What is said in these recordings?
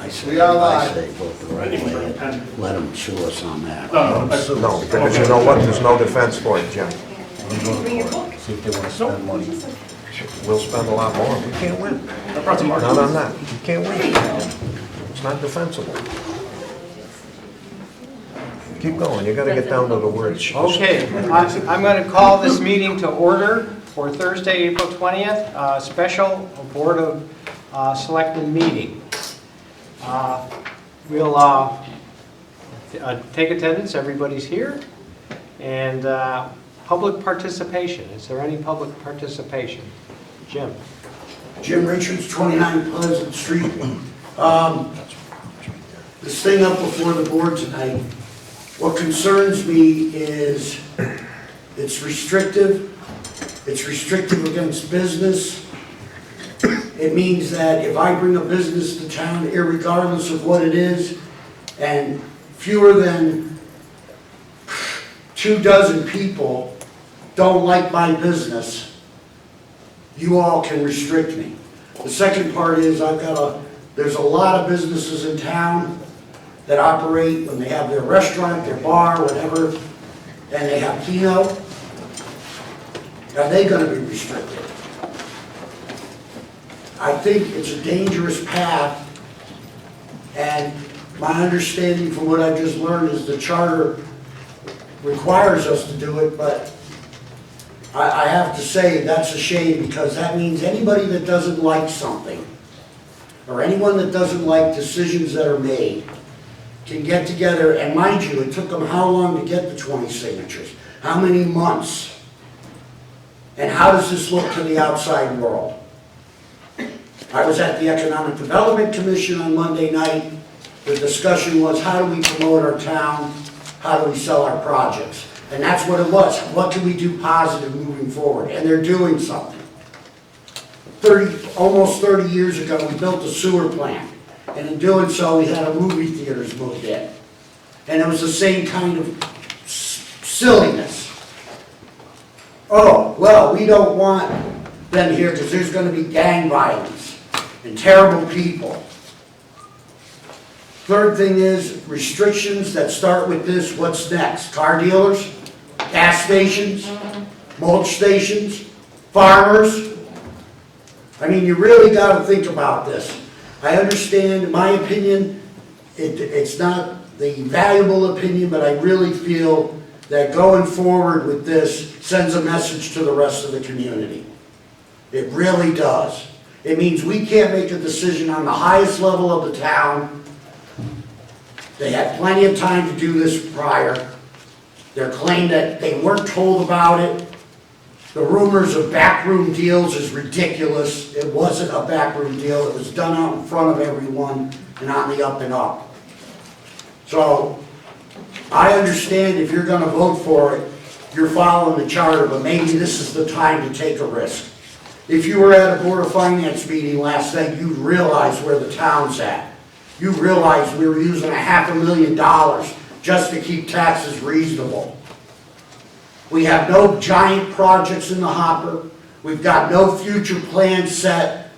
I say vote the right way and let them sue us on that. No, because you know what, there's no defense for it, Jim. See if they want to spend money. We'll spend a lot more, we can't win. Not on that, you can't win. It's not defensible. Keep going, you gotta get down to the words. Okay, I'm going to call this meeting to order for Thursday, April 20th, special Board of Selectmen meeting. We'll take attendance, everybody's here, and public participation. Is there any public participation? Jim? Jim Richards, 29 Pleasant Street. This thing up before the board tonight, what concerns me is it's restrictive. It's restrictive against business. It means that if I bring a business to town, irregardless of what it is, and fewer than 24 people don't like my business, you all can restrict me. The second part is there's a lot of businesses in town that operate when they have their restaurant, their bar, whatever, and they have keno. Are they going to be restricted? I think it's a dangerous path, and my understanding from what I just learned is the charter requires us to do it, but I have to say that's a shame, because that means anybody that doesn't like something, or anyone that doesn't like decisions that are made, can get together, and mind you, it took them how long to get the 20 signatures? How many months? And how does this look to the outside world? I was at the Economic Development Commission on Monday night. The discussion was, how do we promote our town? How do we sell our projects? And that's what it was. What can we do positive moving forward? And they're doing something. Almost 30 years ago, we built a sewer plant. And in doing so, we had a movie theaters moved in. And it was the same kind of silliness. Oh, well, we don't want them here because there's going to be gang violence and terrible people. Third thing is restrictions that start with this. What's next? Car dealers, gas stations, mulch stations, farmers. I mean, you really got to think about this. I understand, in my opinion, it's not the valuable opinion, but I really feel that going forward with this sends a message to the rest of the community. It really does. It means we can't make a decision on the highest level of the town. They had plenty of time to do this prior. Their claim that they weren't told about it. The rumors of backroom deals is ridiculous. It wasn't a backroom deal. It was done out in front of everyone and on the up and up. So I understand if you're going to vote for it, you're following the charter, but maybe this is the time to take a risk. If you were at a Board of Finance meeting last night, you'd realize where the town's at. You realize we were using $500,000 just to keep taxes reasonable. We have no giant projects in the hopper. We've got no future plans set.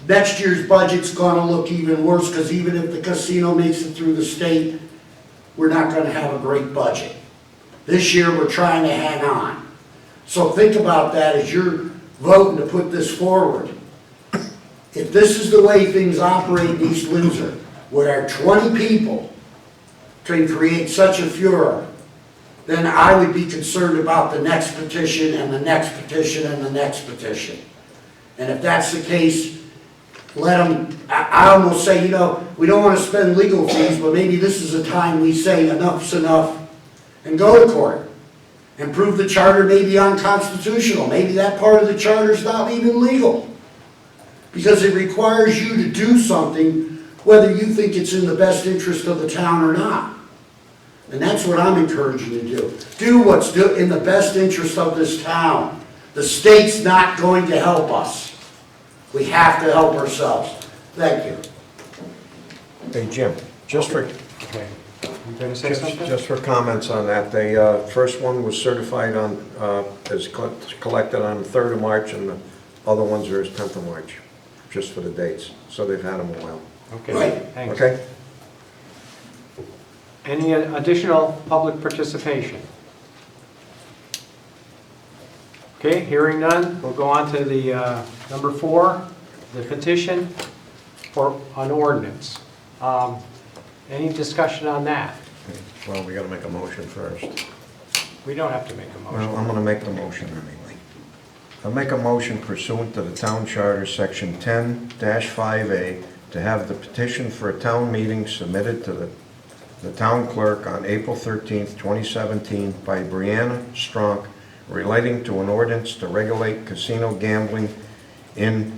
Next year's budget's going to look even worse, because even if the casino makes it through the state, we're not going to have a great budget. This year we're trying to hang on. So think about that as you're voting to put this forward. If this is the way things operate in East Windsor, where 20 people can create such a furor, then I would be concerned about the next petition and the next petition and the next petition. And if that's the case, let them, I almost say, you know, we don't want to spend legal fees, but maybe this is a time we say enough's enough and go to court and prove the charter may be unconstitutional. Maybe that part of the charter is not even legal, because it requires you to do something whether you think it's in the best interest of the town or not. And that's what I'm encouraging you to do. Do what's in the best interest of this town. The state's not going to help us. We have to help ourselves. Thank you. Hey, Jim, just for, Okay. You going to say something? just for comments on that, the first one was certified on, as collected on the 3rd of March, and the other ones are as 10th of March, just for the dates. So they've had them a while. Okay, Right. thanks. Okay? Any additional public participation? Okay, hearing none, we'll go on to the number 4, the petition for an ordinance. Any discussion on that? Well, we gotta make a motion first. We don't have to make a motion. Well, I'm gonna make the motion anyway. I'll make a motion pursuant to the Town Charter, Section 10-5A, to have the petition for a town meeting submitted to the town clerk on April 13th, 2017 by Brianna Stronk relating to an ordinance to regulate casino gambling in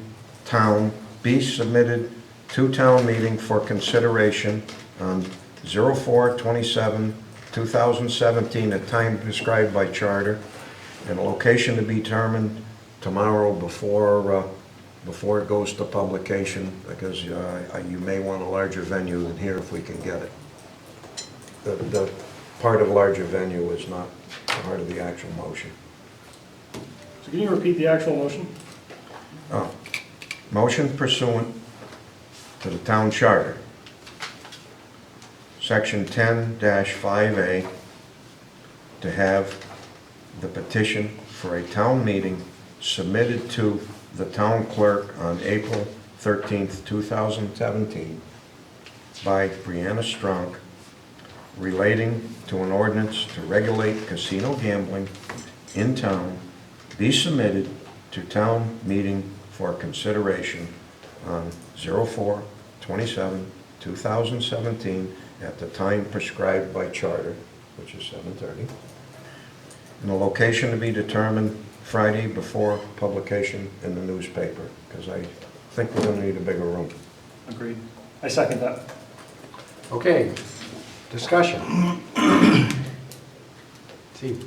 town be submitted to town meeting for consideration on 04/27/2017 at time prescribed by charter, and a location to be determined tomorrow before it goes to publication, because you may want a larger venue than here if we can get it. The part of larger venue is not part of the actual motion. So can you repeat the actual motion? Motion pursuant to the town charter, Section 10-5A, to have the petition for a town meeting submitted to the town clerk on April 13th, 2017 by Brianna Stronk relating to an ordinance to regulate casino gambling in town be submitted to town meeting for consideration on 04/27/2017 at the time prescribed by charter, which is 7:30, and a location to be determined Friday before publication in the newspaper, because I think we're going to need a bigger room. Agreed. I second that. Okay, discussion. Steve?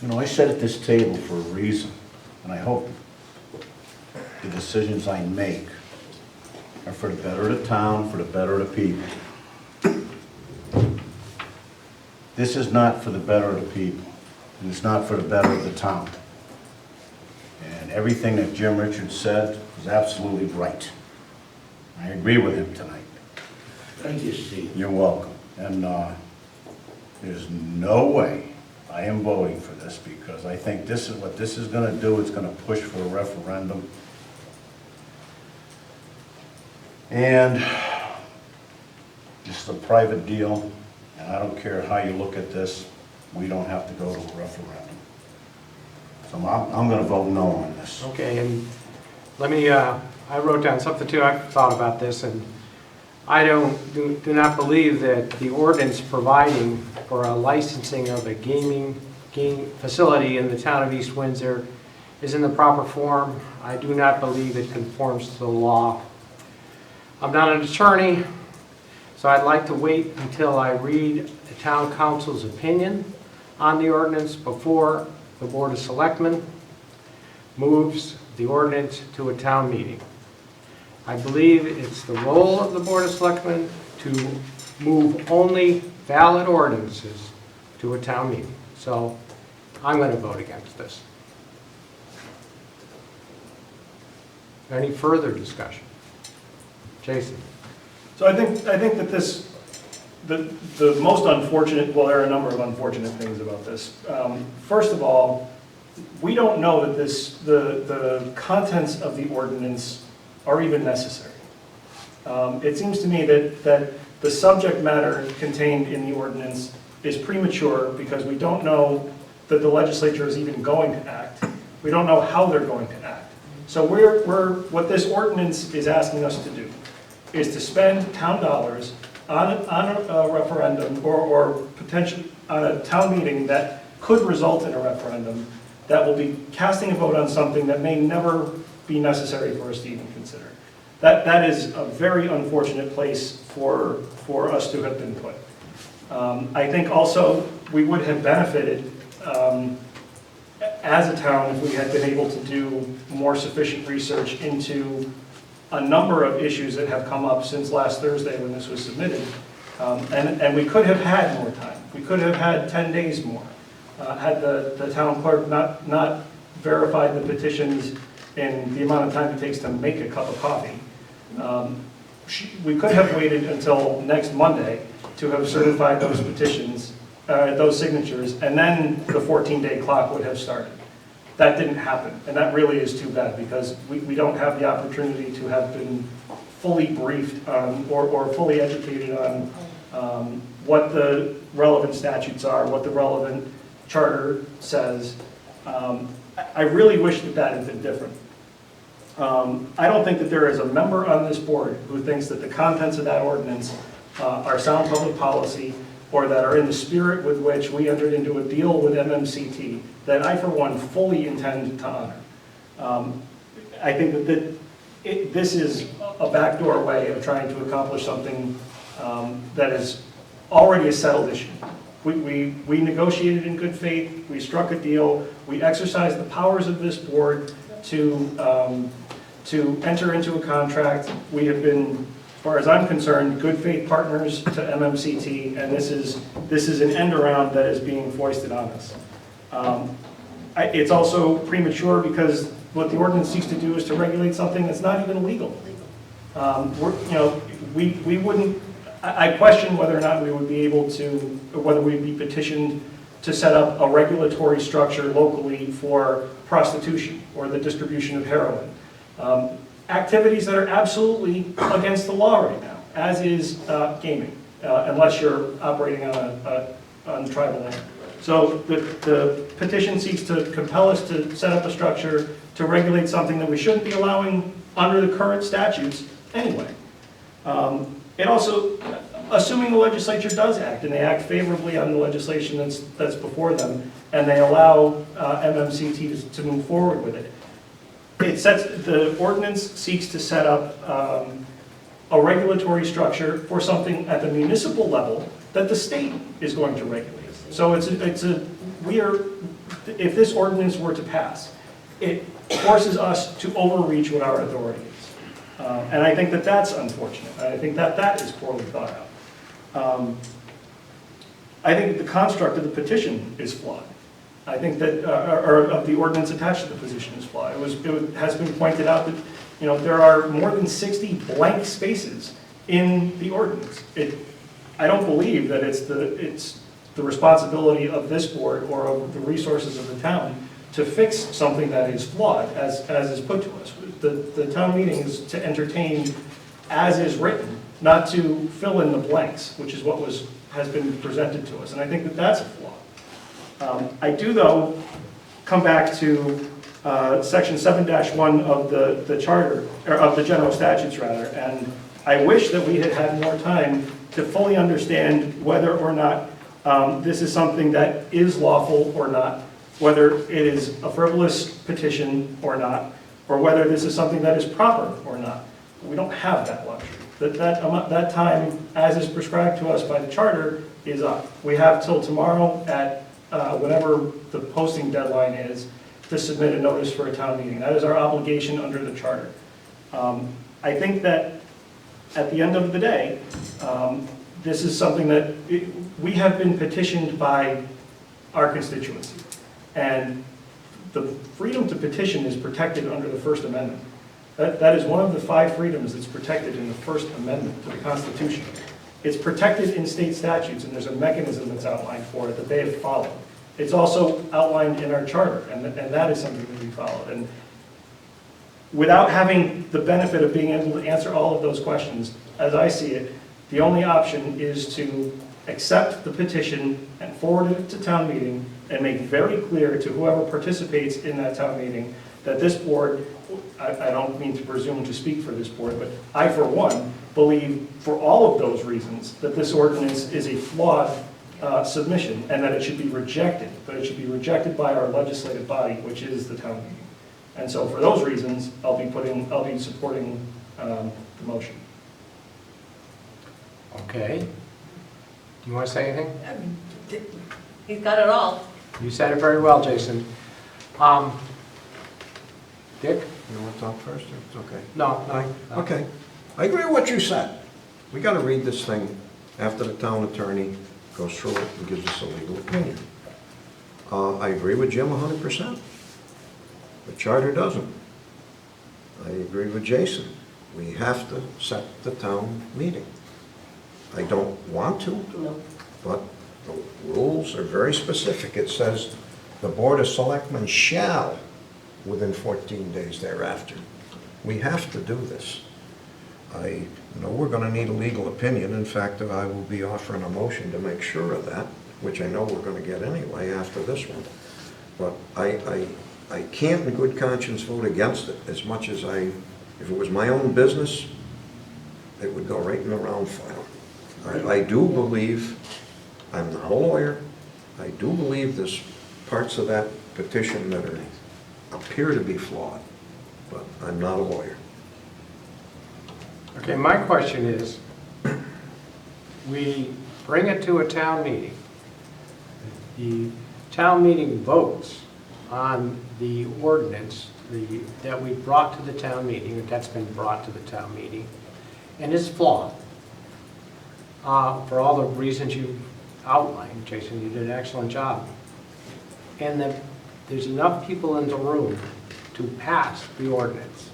You know, I sit at this table for a reason, and I hope the decisions I make are for the better of the town, for the better of the people. This is not for the better of the people, and it's not for the better of the town. And everything that Jim Richards said was absolutely right. I agree with him tonight. Thank you, Steve. You're welcome. And there's no way I am voting for this, because I think this is what this is going to do. It's going to push for a referendum. And this is a private deal, and I don't care how you look at this, we don't have to go to a referendum. So I'm going to vote no on this. Okay, and let me, I wrote down something too, I've thought about this, and I do not believe that the ordinance providing for a licensing of a game facility in the town of East Windsor is in the proper form. I do not believe it conforms to the law. I'm not an attorney, so I'd like to wait until I read the town council's opinion on the ordinance before the Board of Selectmen moves the ordinance to a town meeting. I believe it's the role of the Board of Selectmen to move only valid ordinances to a town meeting. So I'm going to vote against this. Any further discussion? Jason? So I think that this, the most unfortunate, well, there are a number of unfortunate things about this. First of all, we don't know that the contents of the ordinance are even necessary. It seems to me that the subject matter contained in the ordinance is premature, because we don't know that the legislature is even going to act. We don't know how they're going to act. So what this ordinance is asking us to do is to spend town dollars on a referendum or potentially on a town meeting that could result in a referendum that will be casting a vote on something that may never be necessary for us to even consider. That is a very unfortunate place for us to have been put. I think also we would have benefited as a town if we had been able to do more sufficient research into a number of issues that have come up since last Thursday when this was submitted. And we could have had more time. We could have had 10 days more. Had the town clerk not verified the petitions in the amount of time it takes to make a cup of coffee, We could have waited until next Monday to have certified those petitions, those signatures, and then the 14-day clock would have started. That didn't happen, and that really is too bad, because we don't have the opportunity to have been fully briefed on, or fully educated on what the relevant statutes are, what the relevant charter says. I really wish that that had been different. I don't think that there is a member on this board who thinks that the contents of that ordinance are sound public policy, or that are in the spirit with which we entered into a deal with MMCT, that I, for one, fully intend to honor. I think that this is a backdoor way of trying to accomplish something that is already a settled issue. We negotiated in good faith, we struck a deal, we exercised the powers of this board to enter into a contract. We have been, as far as I'm concerned, good faith partners to MMCT, and this is an end around that is being foisted on us. It's also premature, because what the ordinance seeks to do is to regulate something that's not even legal. We wouldn't, I question whether or not we would be able to, or whether we'd be petitioned to set up a regulatory structure locally for prostitution or the distribution of heroin. Activities that are absolutely against the law right now, as is gaming, unless you're operating on tribal land. So the petition seeks to compel us to set up a structure to regulate something that we shouldn't be allowing under the current statutes anyway. It also, assuming the legislature does act, and they act favorably on the legislation that's before them, and they allow MMCT to move forward with it, the ordinance seeks to set up a regulatory structure for something at the municipal level that the state is going to regulate. So if this ordinance were to pass, it forces us to overreach what our authority is. And I think that that's unfortunate. I think that that is poorly thought out. I think that the construct of the petition is flawed. I think that, or of the ordinance attached to the petition is flawed. It has been pointed out that, there are more than 60 blank spaces in the ordinance. I don't believe that it's the responsibility of this board or of the resources of the town to fix something that is flawed, as is put to us. The town meeting is to entertain as is written, not to fill in the blanks, which is what has been presented to us. And I think that that's a flaw. I do, though, come back to section 7-1 of the charter, or of the general statutes rather, and I wish that we had had more time to fully understand whether or not this is something that is lawful or not, whether it is a frivolous petition or not, or whether this is something that is proper or not. We don't have that luxury. That time, as is prescribed to us by the charter, is up. We have till tomorrow at whatever the posting deadline is to submit a notice for a town meeting. That is our obligation under the charter. I think that at the end of the day, this is something that we have been petitioned by our constituency. And the freedom to petition is protected under the First Amendment. That is one of the 5 freedoms that's protected in the First Amendment to the Constitution. It's protected in state statutes, and there's a mechanism that's outlined for it that they have followed. It's also outlined in our charter, and that is something that we followed. And without having the benefit of being able to answer all of those questions, as I see it, the only option is to accept the petition and forward it to town meeting and make very clear to whoever participates in that town meeting that this board, I don't mean to presume to speak for this board, but I, for one, believe for all of those reasons that this ordinance is a flawed submission and that it should be rejected, but it should be rejected by our legislative body, which is the town meeting. And so for those reasons, I'll be supporting the motion. Okay. Do you want to say anything? He's got it all. You said it very well, Jason. Dick? You want to talk first, or it's okay? No. Okay. I agree with what you said. We got to read this thing after the town attorney goes through it and gives us a legal opinion. I agree with Jim 100%. The charter doesn't. I agree with Jason. we have to set the town meeting. I don't want to, No. but the rules are very specific. It says the Board of Selectmen shall, within 14 days thereafter. We have to do this. I know we're going to need a legal opinion. In fact, I will be offering a motion to make sure of that, which I know we're going to get anyway after this one. But I can't in good conscience vote against it as much as if it was my own business, it would go right in the round file. I do believe, I'm not a lawyer, I do believe there's parts of that petition that appear to be flawed, but I'm not a lawyer. Okay, my question is, we bring it to a town meeting. The town meeting votes on the ordinance that we brought to the town meeting, that's been brought to the town meeting, and is flawed. For all the reasons you outlined, Jason, you did an excellent job. And that there's enough people in the room to pass the ordinance.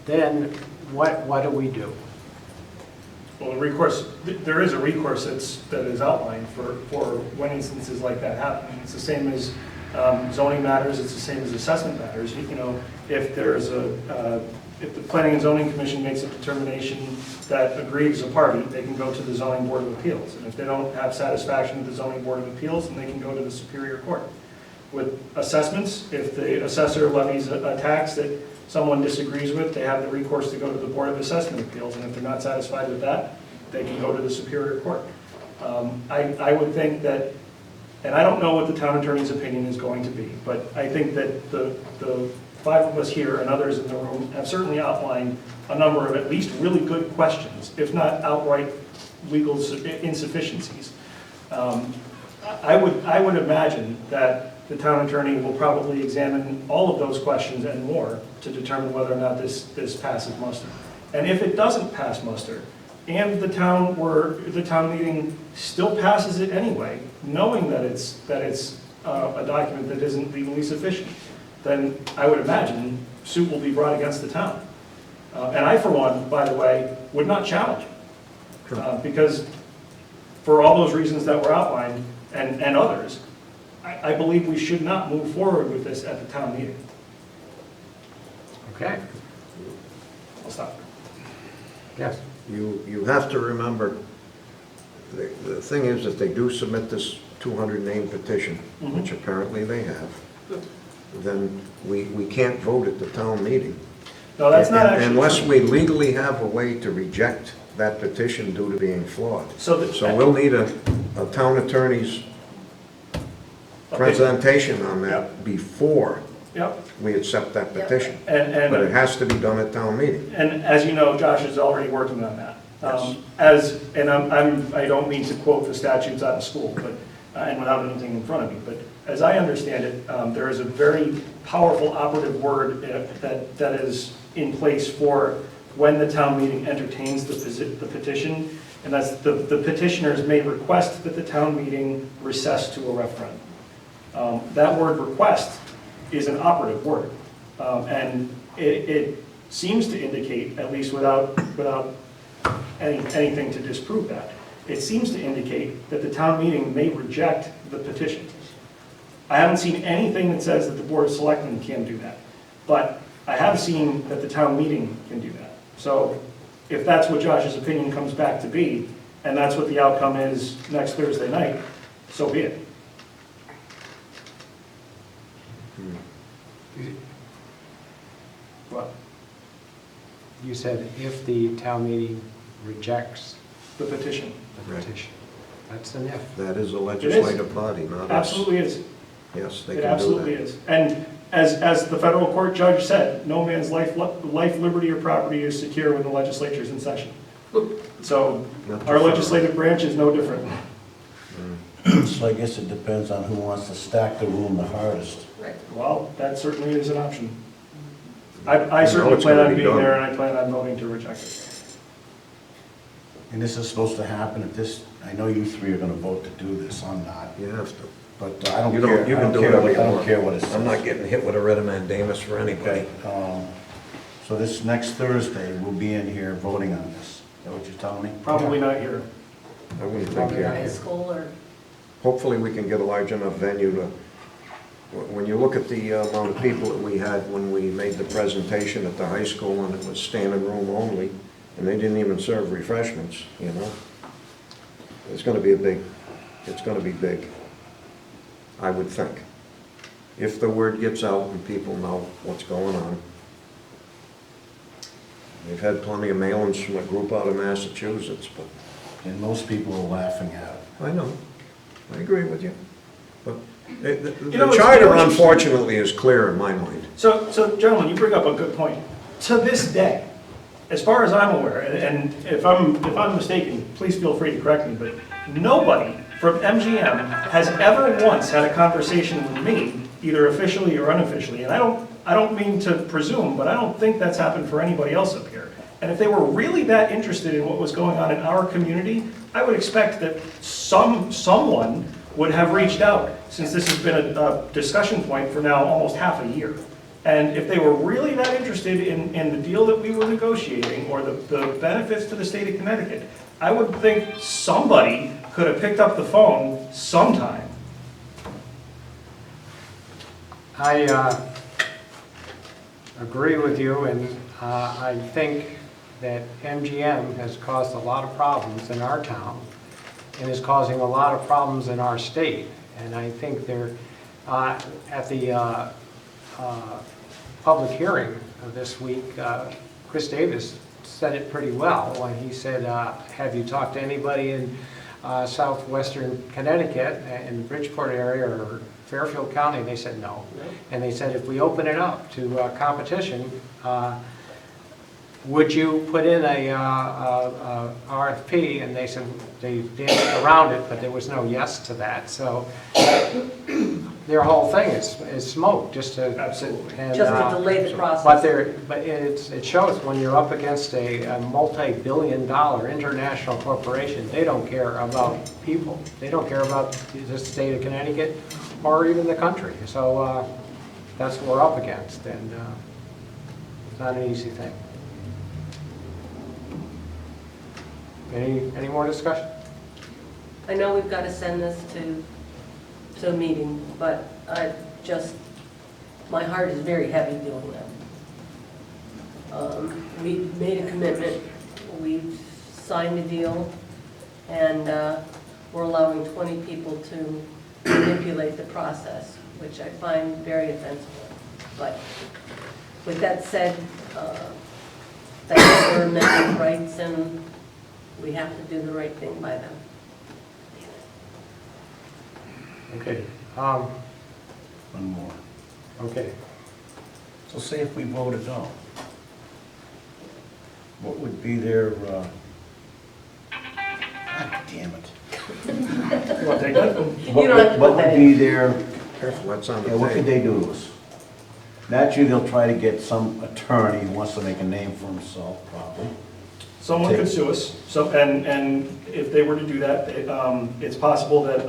Then what do we do? Well, the recourse, there is a recourse that is outlined for when instances like that happen. It's the same as zoning matters, it's the same as assessment matters. You know, if there's if the Planning and Zoning Commission makes a determination that aggrieves a party, they can go to the Zoning Board of Appeals. And if they don't have satisfaction with the Zoning Board of Appeals, then they can go to the Superior Court. With assessments, if the assessor levies a tax that someone disagrees with, they have the recourse to go to the Board of Assessment Appeals, and if they're not satisfied with that, they can go to the Superior Court. I would think that, and I don't know what the town attorney's opinion is going to be, but I think that the five of us here and others in the room have certainly outlined a number of at least really good questions, if not outright legal insufficiencies. I would imagine that the town attorney will probably examine all of those questions and more to determine whether or not this passes muster. And if it doesn't pass muster, and the town meeting still passes it anyway, knowing that it's a document that isn't legally sufficient, then I would imagine suit will be brought against the town. And I, for one, by the way, would not challenge it. Because for all those reasons that were outlined, and others, I believe we should not move forward with this at the town meeting. Okay, I'll stop. yes. You have to remember, the thing is that they do submit this 200-name petition, which apparently they have, then we can't vote at the town meeting. No, that's not actually Unless true. we legally have a way to reject that petition due to being flawed. So we'll need a town attorney's presentation on that before Yep. we accept that petition. And But it has to be done at town meeting. And as you know, Josh is already working on that. Yes. I don't mean to quote the statutes out of school, but, and without anything in front of me, but as I understand it, there is a very powerful operative word that is in place for when the town meeting entertains the petition, and that's the petitioners may request that the town meeting recess to a referendum. That word request is an operative word. And it seems to indicate, at least without anything to disprove that, it seems to indicate that the town meeting may reject the petition. I haven't seen anything that says that the Board of Selectmen can do that, but I have seen that the town meeting can do that. So if that's what Josh's opinion comes back to be, and that's what the outcome is next Thursday night, so be it. What? You said if the town meeting rejects The petition. the petition. That's an if. That is a legislative body, not us. Absolutely is. Yes, they It can do absolutely that. is. And as the federal court judge said, no man's life, liberty, or property is secure when the legislature's in session. So Not our the legislative branch is no different. So I guess it depends on who wants to stack the room the hardest. Right. Well, that certainly is an option. I certainly it's plan gonna on be being done. there, and I plan on voting to reject it. And this is supposed to happen at this, I know you three are gonna vote to do this, I'm not. You have to. But I don't You care, don't, you I can don't do care whatever what, you I want. don't care what it says. I'm not getting hit with a writ of mandamus for anybody. Okay, So this next Thursday, we'll be in here voting on this. Is that what you're telling me? Probably not here. I wouldn't think, Probably not. yeah. High school or, Hopefully, we can get a large enough venue to, when you look at the amount of people that we had when we made the presentation at the high school, and it was standing room only, and they didn't even serve refreshments, you know? It's gonna be it's gonna be big, I would think. If the word gets out and people know what's going on. They've had plenty of mail-ins from a group out of Massachusetts, but And most people are laughing at it. I know, I agree with you. But the You know, the it's charter, interesting. unfortunately, is clear in my mind. So gentlemen, you bring up a good point. To this day, as far as I'm aware, and if I'm mistaken, please feel free to correct me, but nobody from MGM has ever once had a conversation with me, either officially or unofficially, and I don't mean to presume, but I don't think that's happened for anybody else up here. And if they were really that interested in what was going on in our community, I would expect that someone would have reached out, since this has been a discussion point for now almost half a year. And if they were really that interested in the deal that we were negotiating, or the benefits to the state of Connecticut, I would think somebody could have picked up the phone sometime. I agree with you, and I think that MGM has caused a lot of problems in our town and is causing a lot of problems in our state. And I think they're, at the public hearing this week, Chris Davis said it pretty well when he said, have you talked to anybody in southwestern Connecticut, in the Bridgeport area or Fairfield County? They said no. And they said, if we open it up to competition, would you put in a RFP? And they said they danced around it, but there was no yes to that. So their whole thing is smoke, just to Absolutely. and, just to delay the process. but it shows when you're up against a multi-billion-dollar international corporation, they don't care about people. They don't care about the state of Connecticut or even the country. So that's what we're up against, and it's not an easy thing. Any more discussion? I know we've got to send this to a meeting, but my heart is very heavy doing that. We made a commitment, we've signed a deal, and we're allowing 20 people to manipulate the process, which I find very offensive. But with that said, that's their amendment rights, and we have to do the right thing by them. Okay. One more. Okay. So say if we voted no, what would be their, God damn it. You want to take that? You don't have to What put that would be their, Careful, that's on the yeah, what could tape. they do to us? Naturally, they'll try to get some attorney who wants to make a name for himself, probably. Someone could sue us, and if they were to do that, it's possible that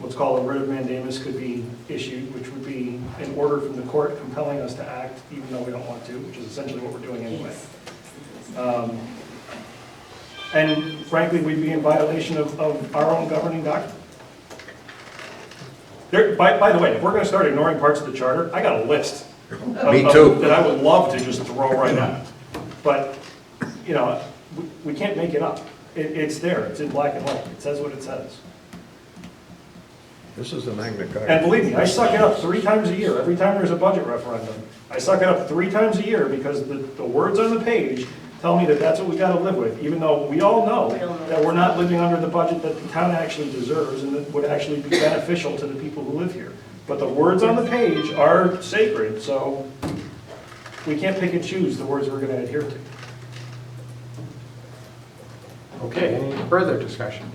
what's called a writ of mandamus could be issued, which would be an order from the court compelling us to act, even though we don't want to, which is essentially what we're doing anyway. And frankly, we'd be in violation of our own governing document. By the way, if we're going to start ignoring parts of the charter, I got a list. Me too. That I would love to just throw right out. But, you know, we can't make it up. It's there, it's in black and white, it says what it says. This is the Magna Carta. And believe me, I suck it up 3 times a year, every time there's a budget referendum. I suck it up 3 times a year because the words on the page tell me that that's what we gotta live with, even though we all know that we're not living under the budget that the town actually deserves and that would actually be beneficial to the people who live here. But the words on the page are sacred, so we can't pick and choose the words we're gonna adhere to. Okay, any further discussion?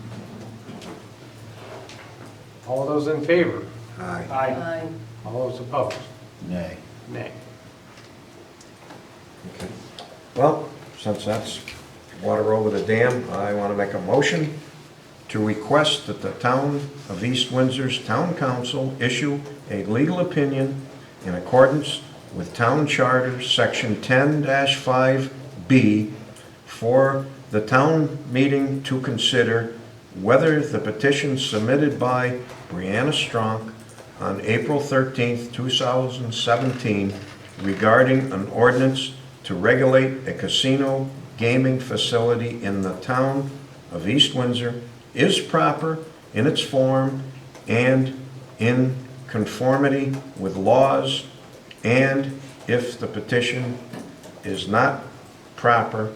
All those in favor? Aye. Aye. All those opposed? Nay. Nay. Okay. Well, since that's water over the dam, I want to make a motion to request that the town of East Windsor's town council issue a legal opinion in accordance with Town Charter, Section 10-5B, for the town meeting to consider whether the petition submitted by Brianna Stronk on April 13th, 2017, regarding an ordinance to regulate a casino gaming facility in the town of East Windsor is proper in its form and in conformity with laws, and if the petition is not proper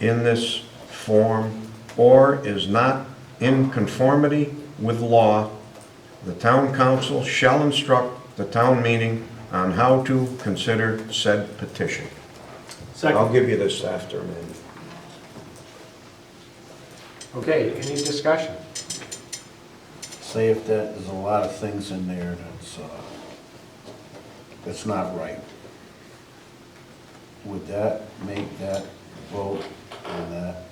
in this form or is not in conformity with law, the town council shall instruct the town meeting on how to consider said petition. I'll Second. give you this after, man. Okay, any discussion? Say if there's a lot of things in there that's not right. Would that make that vote on that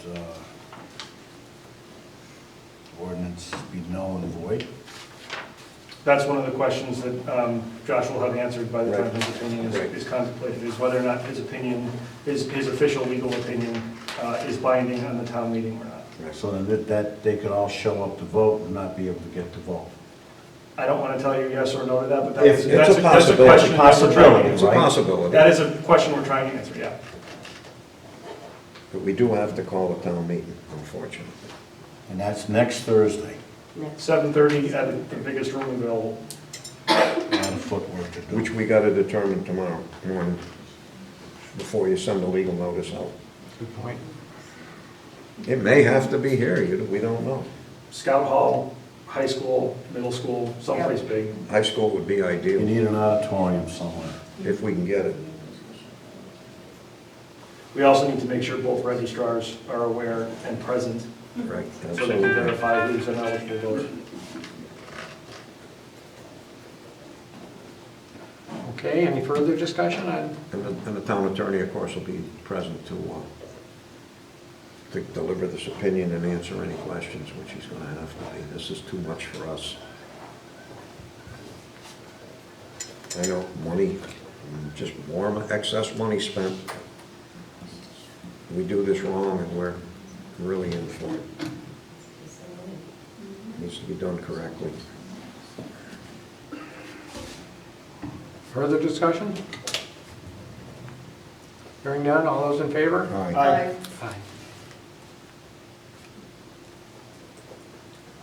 ordinance be null and void? That's one of the questions that Josh will have answered by the time his opinion is contemplated, is whether or not his opinion, his official legal opinion is binding on the town meeting or not. So then that they could all show up to vote and not be able to get to vote. I don't want to tell you yes or no to that, but It's that's a a possibility. question that we're trying to It's a answer. possibility. That is a question we're trying to answer, yeah. But we do have to call a town meeting, unfortunately. And that's next Thursday. 7:30 at the biggest room available. A lot of footwork to do. Which we gotta determine tomorrow morning, before you send a legal notice out. Good point. It may have to be here, we don't know. Scout Hall, high school, middle school, someplace big. High school would be You ideal, need an auditorium somewhere. if we can get it. We also need to make sure both registrars are aware and present, Right. so they can verify who's an eligible voter. Okay, any further discussion on, And the town attorney, of course, will be present to deliver this opinion and answer any questions, which he's gonna have to be. This is too much for us. I know, money, just more excess money spent. We do this wrong and we're really in for it. Needs to be done correctly. further discussion? Hearing none, all those in favor? All right. Aye.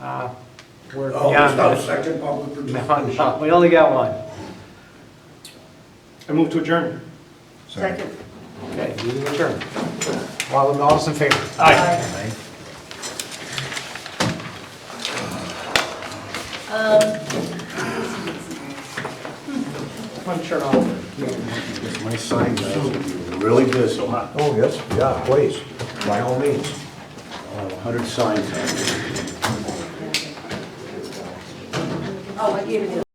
Aye. We're Oh, beyond it's not a that. second public participation. No, we only got one. I move to adjourn. Second. Okay, meeting adjourned. All those in favor? Aye. I'm sure I'll, My sign is really busy. so hot. Oh, yes, yeah, please, by all means. 100 signs out there. Oh, I gave it to